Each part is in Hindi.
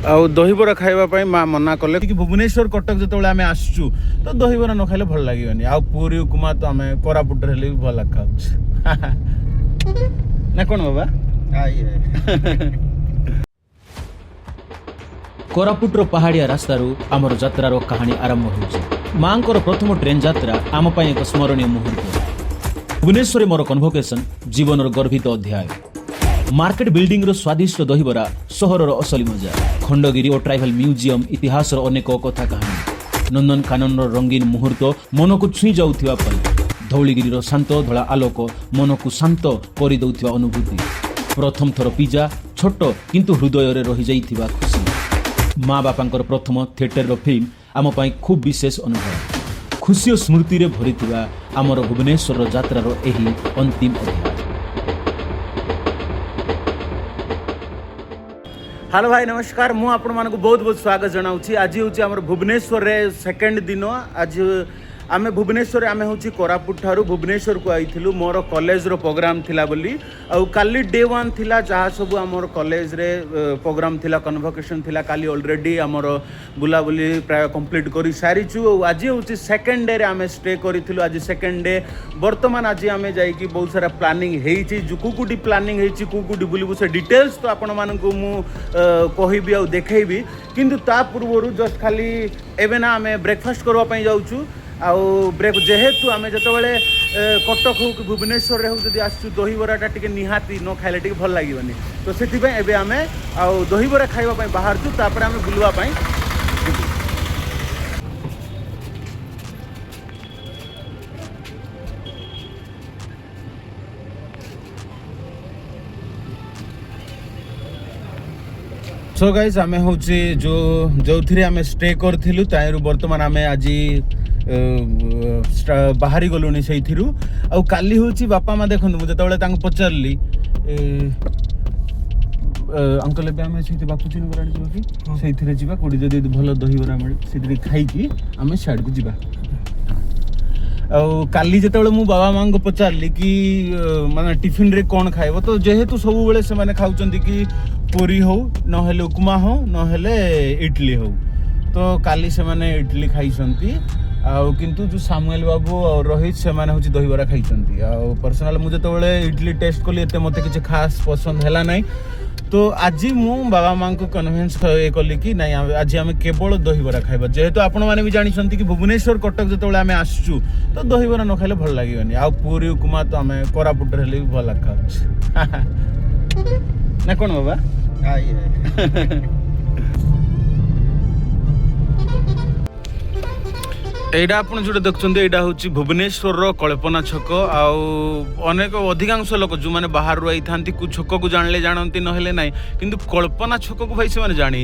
आउ दहीबरा खाइबा माँ मना कले कि भुवनेश्वर कटक जो आम आसचु तो दहीबरा न खाइले भल लगे आउ पूरी उपमा तो आम कोरापुट भी भल खाऊ ना कौन बाबा कोरापुटर पहाड़िया रास्तारू आमर यात्रार कहानी आरंभ हो माँ प्रथम ट्रेन यात्रा आम एक स्मरणीय मुहूर्त भुवनेश्वर मोर कन्भोकेशन जीवन गर्भित अध्याय मार्केट बिल्डिंग रो स्वादिष्ट दहीबरा सहर असली मजा खंडगिरी और ट्राइबल म्यूजियम इतिहास अनेक कथा कहानी नंदन कानन रंगीन मुहूर्त मन को छुई जाउथिबा पल धौलीगिरी शांत धला आलोक मन को शांत कर दउथिबा अनुभूति प्रथम थर पिज्जा छोट किंतु हृदय रे रही जाइथिबा खुशी माँ बापांकर प्रथम थिएटर रो फिल्म आम पई खूब विशेष अनुभव खुशी और स्मृति रे भरिथिबा आमर भुवनेश्वर यात्रार एही अंतिम अध्याय। हेलो भाई नमस्कार मु आपण मानक बहुत बहुत स्वागत जनाऊँगी आज हूँ आम भुवनेश्वर रे सेकेंड दिन आज आम भुवनेश्वर आम हूँ कोरापुट ठारू भुवनेश्वर को आईलु मोर कॉलेज रो प्रोग्राम थिला बोली आउ काली डे वन थिला जहाँ सब आमर कॉलेज रे प्रोग्राम थिला कन्वोकेशन थिला काली ऑलरेडी आमर बुलाबुली प्राय कंप्लीट कर सारीचु आज हूँ सेकेंड डे रे आम स्टे करूँ आज सेकेंड डे बर्तमान आज आम जाइए बहुत सारा प्लानिंग हो कुकुटी प्लानिंग होकुटी बुलबू से डिटेल्स तो आपण मानकु मु कहबी आ देखैबी किंतु ता पूर्व जस्ट खाली एबे ना आम ब्रेकफास्ट करवाई जाऊँ आउ ब्रेक जेहेतु आम जो कटक हो कि भुवनेश्वर हो जब आसु दहीबराटा टी निहाती न खाइले टी भल लगे तो से एबे आम आउ दहीबरा खाइबा बाहर तापर आम बुलवाई सो गाइस आम हूँ जो थे आम स्टे करूँ तारू बर्तमान आम आज बाहरी गलुनी से आउ काली हूँ बापा माँ देखो मुझे पचारि अंकल एम से बापूजी नगर से जावा कौटी जब भल दहीबरा मिले खाई आम सियाड़ को जावा काली जो मु बाबा माँ को पचारि कि माने टिफिन रे कौन खाइब तो जेहेतु सब बेले से खाऊँ कि पूरी हो नहेले उपमा हो नहेले इडली हो तो काली से माने इडली खाई किंतु जो सामुएल बाबू और रोहित से माने होची दहीबरा खाई पर्सनाल मुझे तो इडली टेस्ट कली एते मते किसी खास पसंद है ना तो आज मु बाबा माँ को कन्विन्स कली कि नहीं आज आम केवल दहीबरा खाइबा जेहेतु आपण मैंने भी जानते कि भुवनेश्वर कटक जो आम आसचु तो दहीबरा न खाइले भल लगे आउ पूरी उपमा तो आम कोरापुट भी भल खाऊ ना कौन बाबा एटा आप जो देखते यहाँ हूँ भुवनेश्वर कल्पना छक आनेक अधिकांश लोक जो मैंने बाहर आई था छक को जानले जानती नहेले ना किंतु कल्पना छक को भाई से जानी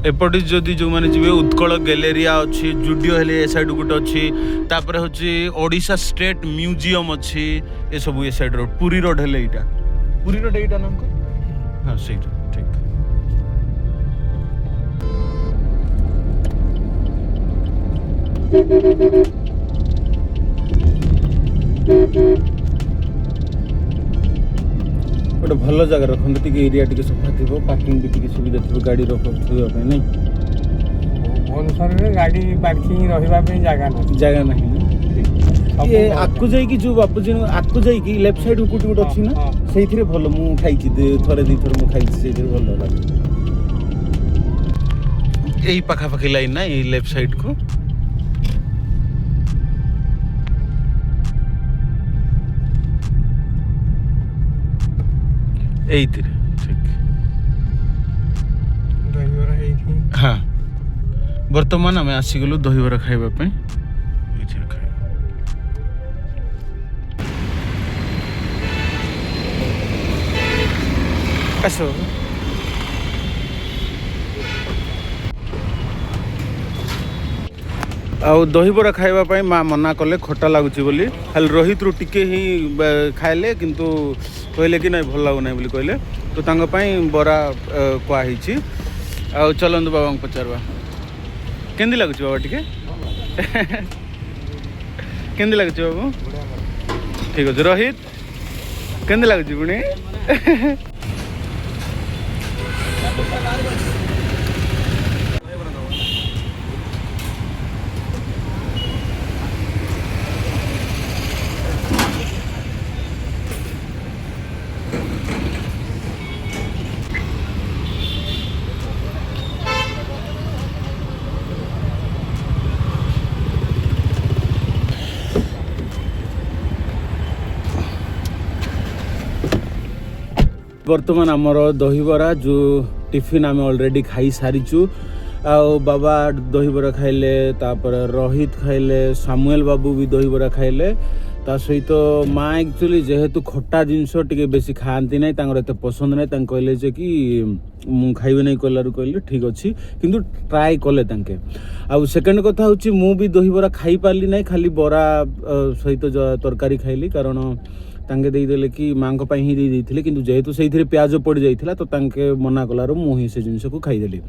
एपटे जदि जो मैंने जी उत्कल गैलेरिया अच्छी जुडियो हेले ए साइड गोटे अच्छी तापर हूँ ओडिशा स्टेट म्यूजियम अच्छी ये सब ए साइड रोड पुरी रोड हेले एटा पुरी रोड एटा नाम को हाँ सही ठीक गोटे भल जगह रखते टी एरिया टी सफा थी पार्किंग भी टी सुविधा थी गाड़ी रखाई नहीं भुवनेश्वर गाड़ी पार्किंग रही जगह ना ये आकु जाइकी जो बापूजी आकु जाइकी लेफ्ट साइड कुटी गोटे अच्छी ना से भल मु खाई थरे दी थर मु खाई से भल लगे यही पाखापाखि लाइन ना ये लेफ्ट साइड को ठीक हाँ बर्तमान आम आसीगलु दहीबरा खाइबा आस आउ दहीबरा खाइबा माँ मना कले खटा लगुच बोली खाली रोहित रु टिके ही खाइले किंतु कहले कि नहीं भल लगुना बोली कहले तो तांको पई बरा कहुई आउ चलंतु बाबा को पचारवा केंदी लगुच बाबा टिके केंदी लगुच बाबू ठीक अच्छे रोहित କେମିତି ଲାଗୁଛି ପୁଣି बर्तमान आमर दहीबरा जो टिफिन आम ऑलरेडी खाई सारीचु आउ बाबा दहीबरा खाइले तापर रोहित खाइले सामुएल बाबू भी दहीबरा खाइले ता सहित माँ एक्चुअली जेहेतु खट्टा जिनस टिके बेसी खाती ना एत पसंद ना कहले जे कि मु खाइबे नहीं कहलारू कहले ठीक अच्छी किंतु ट्राए कले तांके आउ सेकंड कथा होची मु भी दहीबरा खाई पारली ना खाली बरा सहित तरकारी खाइली कारण तांके देदेले कि माँ को ही दे देथिले किंतु जेहेतु से प्याज पड़ जाइथिला तो तांके मना कलार मु ही से जिनस को खाईदेली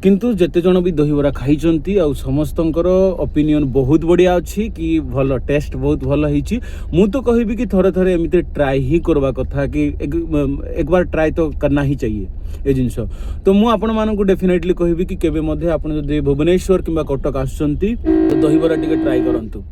किंतु जेते जण भी दहीबरा खाइचंती आ समस्तंकर ओपिनियन बहुत बढ़िया अच्छी कि भल टेस्ट बहुत भल होईची मु तो कहबी कि थोड़े थोड़े एमती ट्राई ही करवा कथा कि एक बार ट्राई तो करना ही चाहिए ए जिनस तो मु आपण मानकु डेफिनेटली कहबी कि केबे मध्ये आपण जदि भुवनेश्वर किंबा कटक आसुचंती तो दहीबरा टिके ट्राई करंतु।